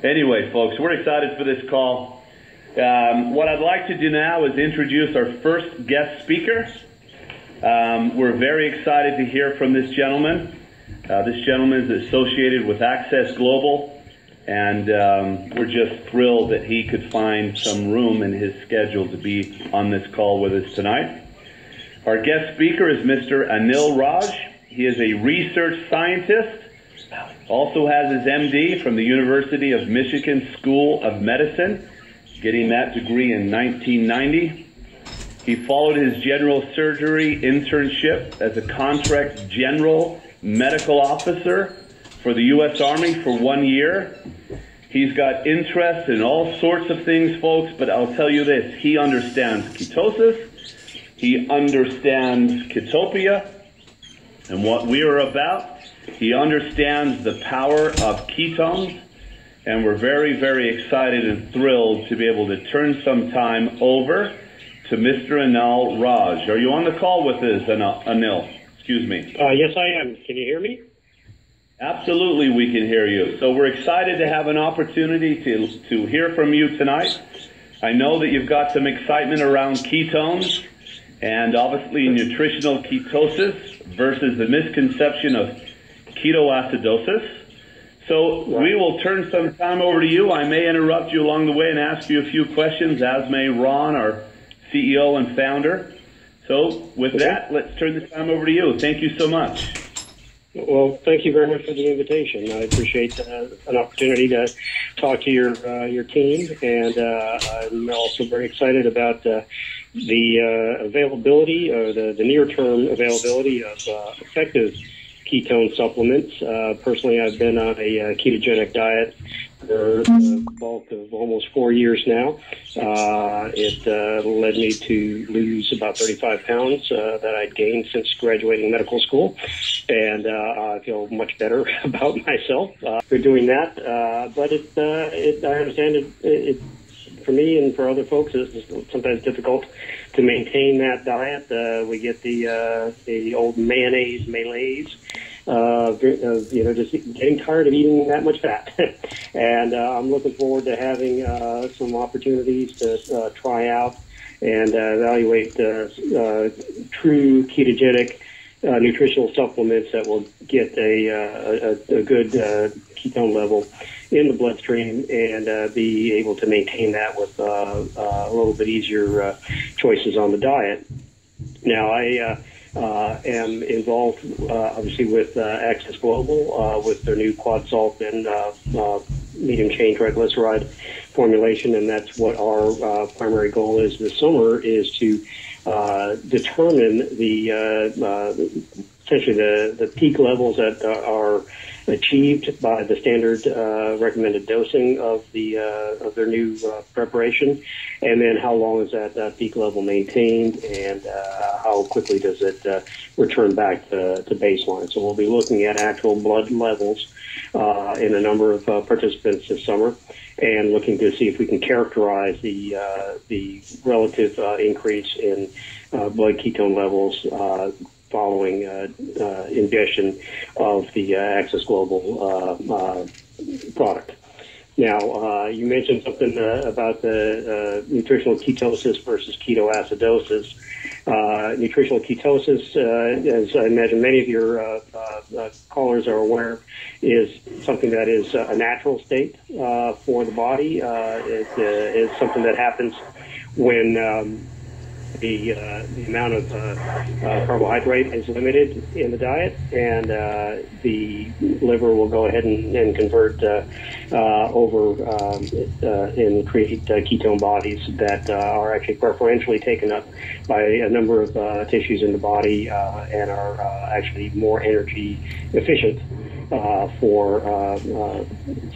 Anyway, folks, we're excited for this call. What I'd like to do now is introduce our first guest speaker. We're very excited to hear from this gentleman. This gentleman is associated with Access Global, and we're just thrilled that he could find some room in his schedule to be on this call with us tonight. Our guest speaker is Mr. Anil Raj. He is a research scientist, also has his MD from the University of Michigan School of Medicine, getting that degree in 1990. He followed his general surgery internship as a contract general medical officer for the U.S. Army for 1 year. He's got interest in all sorts of things, folks, but I'll tell you this, he understands ketosis, he understands Ketopia and what we are about. He understands the power of ketones, and we're very, very excited and thrilled to be able to turn some time over to Mr. Anil Raj. Are you on the call with us, Anil? Excuse me. Yes, I am. Can you hear me? Absolutely, we can hear you. So we're excited to have an opportunity to hear from you tonight. I know that you've got some excitement around ketones and obviously nutritional ketosis versus the misconception of ketoacidosis. So we will turn some time over to you. I may interrupt you along the way and ask you a few questions, as may Ron, our CEO and founder. So with that, let's turn this time over to you. Thank you so much. Well, thank you very much for the invitation. I appreciate an opportunity to talk to your team, and I'm also very excited about the availability, or the near-term availability of effective ketone supplements. Personally, I've been on a ketogenic diet for the bulk of almost 4 years now. It led me to lose about 35 pounds that I'd gained since graduating medical school, and I feel much better about myself for doing that. But I understand it for me and for other folks, it's sometimes difficult to maintain that diet. We get the old mayonnaise malaise. Just getting tired of eating that much fat. And I'm looking forward to having some opportunities to try out and evaluate true ketogenic nutritional supplements that will get a good ketone level in the bloodstream and be able to maintain that with a little bit easier choices on the diet. Now, I am involved, obviously, with Access Global with their new quad salt and medium chain triglyceride formulation, and that's what our primary goal is this summer, is to determine essentially the peak levels that are achieved by the standard recommended dosing of their new preparation, and then how long is that peak level maintained, and how quickly does it return back to baseline. So we'll be looking at actual blood levels in a number of participants this summer, and looking to see if we can characterize the relative increase in blood ketone levels following ingestion of the Access Global product. Now, you mentioned something about the nutritional ketosis versus ketoacidosis. Nutritional ketosis, as I imagine many of your callers are aware, is something that is a natural state for the body. It is something that happens when the amount of carbohydrate is limited in the diet, and the liver will go ahead and convert over and create ketone bodies that are actually preferentially taken up by a number of tissues in the body and are actually more energy efficient for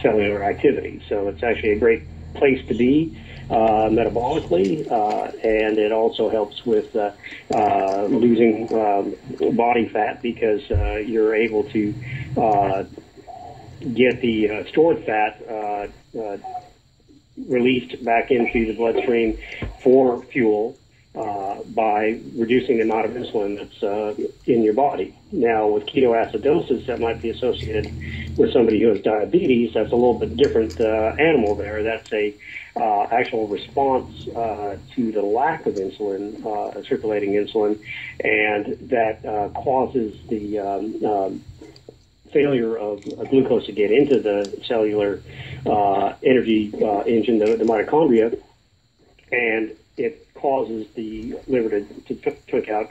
cellular activity. So it's actually a great place to be metabolically, and it also helps with losing body fat, because you're able to get the stored fat released back into the bloodstream for fuel, by reducing the amount of insulin that's in your body. Now, with ketoacidosis, that might be associated with somebody who has diabetes. That's a little bit different animal there. That's a actual response to the lack of insulin, circulating insulin, and that causes the failure of glucose to get into the cellular energy engine, the mitochondria, and it causes the liver to take out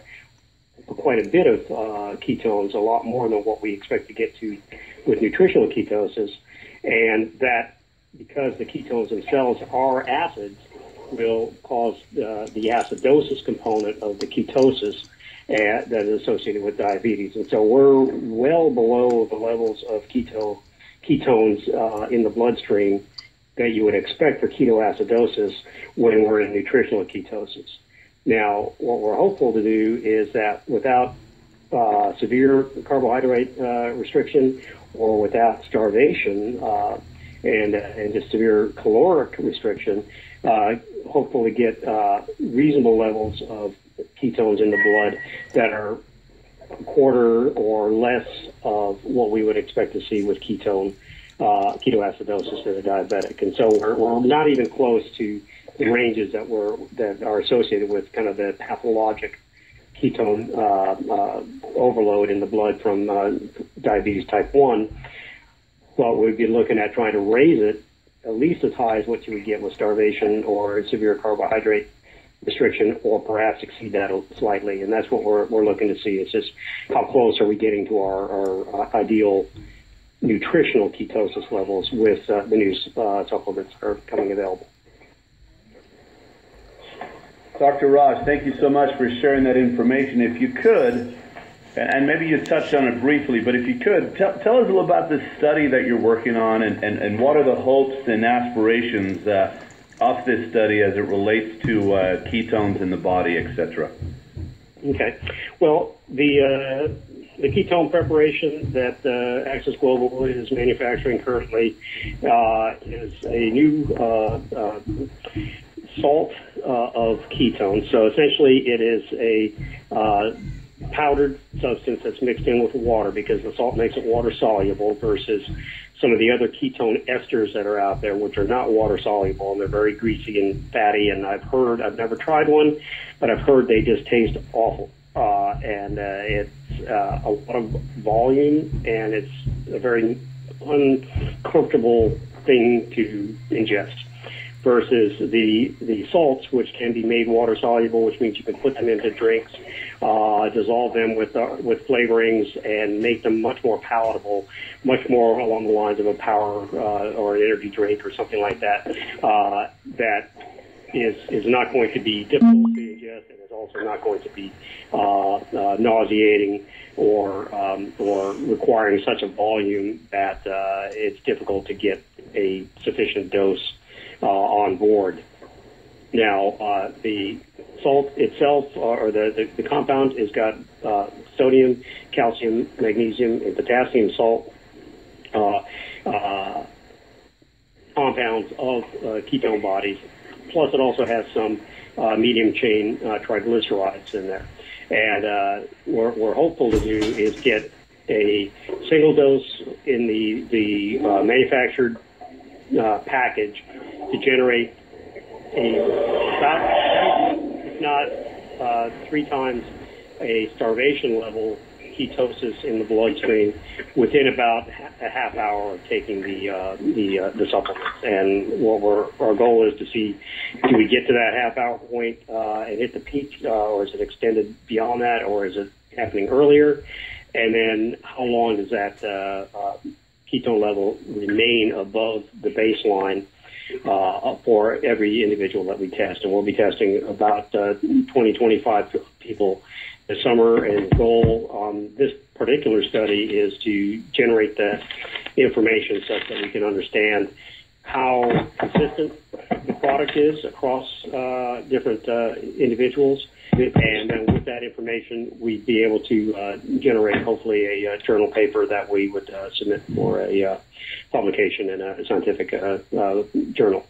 quite a bit of ketones, a lot more than what we expect to get to with nutritional ketosis, and that because the ketones themselves are acids will cause the acidosis component of the ketosis that is associated with diabetes. And so we're well below the levels of ketones in the bloodstream that you would expect for ketoacidosis when we're in nutritional ketosis. Now, what we're hopeful to do is that without severe carbohydrate restriction or without starvation and just severe caloric restriction, hopefully get reasonable levels of ketones in the blood that are a quarter or less of what we would expect to see with ketoacidosis in a diabetic. And so we're not even close to the ranges that are associated with kind of the pathologic ketone overload in the blood from diabetes type 1. But we'd be looking at trying to raise it at least as high as what you would get with starvation or severe carbohydrate restriction, or perhaps exceed that slightly. And that's what we're looking to see. It's just how close are we getting to our ideal nutritional ketosis levels with the new supplements that are coming available. Dr. Raj, thank you so much for sharing that information. If you could, and maybe you touched on it briefly, but if you could, tell us a little about this study that you're working on, and what are the hopes and aspirations of this study as it relates to ketones in the body, etc. Okay. Well, the ketone preparation that Access Global is manufacturing currently is a new salt of ketones. So essentially it is a powdered substance that's mixed in with water because the salt makes it water soluble versus some of the other ketone esters that are out there, which are not water soluble, and they're very greasy and fatty. And I've never tried one, but I've heard they just taste awful. And it's a lot of volume, and it's a very uncomfortable thing to ingest. Versus the salts, which can be made water soluble, which means you can put them into drinks, dissolve them with flavorings, and make them much more palatable, much more along the lines of a power or an energy drink or something like that. That is not going to be difficult to ingest, and is also not going to be nauseating or requiring such a volume that it's difficult to get a sufficient dose on board. Now, the salt itself, or the compound, has got sodium, calcium, magnesium, and potassium salt compounds of ketone bodies. Plus, it also has some medium chain triglycerides in there. And what we're hopeful to do is get a single dose in the manufactured package to generate about, if not 3 times a starvation level ketosis in the bloodstream within about a half hour of taking the supplements. And what our goal is to see, do we get to that half hour point and hit the peak, or is it extended beyond that, or is it happening earlier? And then how long does that ketone level remain above the baseline for every individual that we test? And we'll be testing about 25 people this summer, and the goal on this particular study is to generate the information such that we can understand how consistent the product is across different individuals. And then with that information, we'd be able to generate hopefully a journal paper that we would submit for a publication in a scientific journal.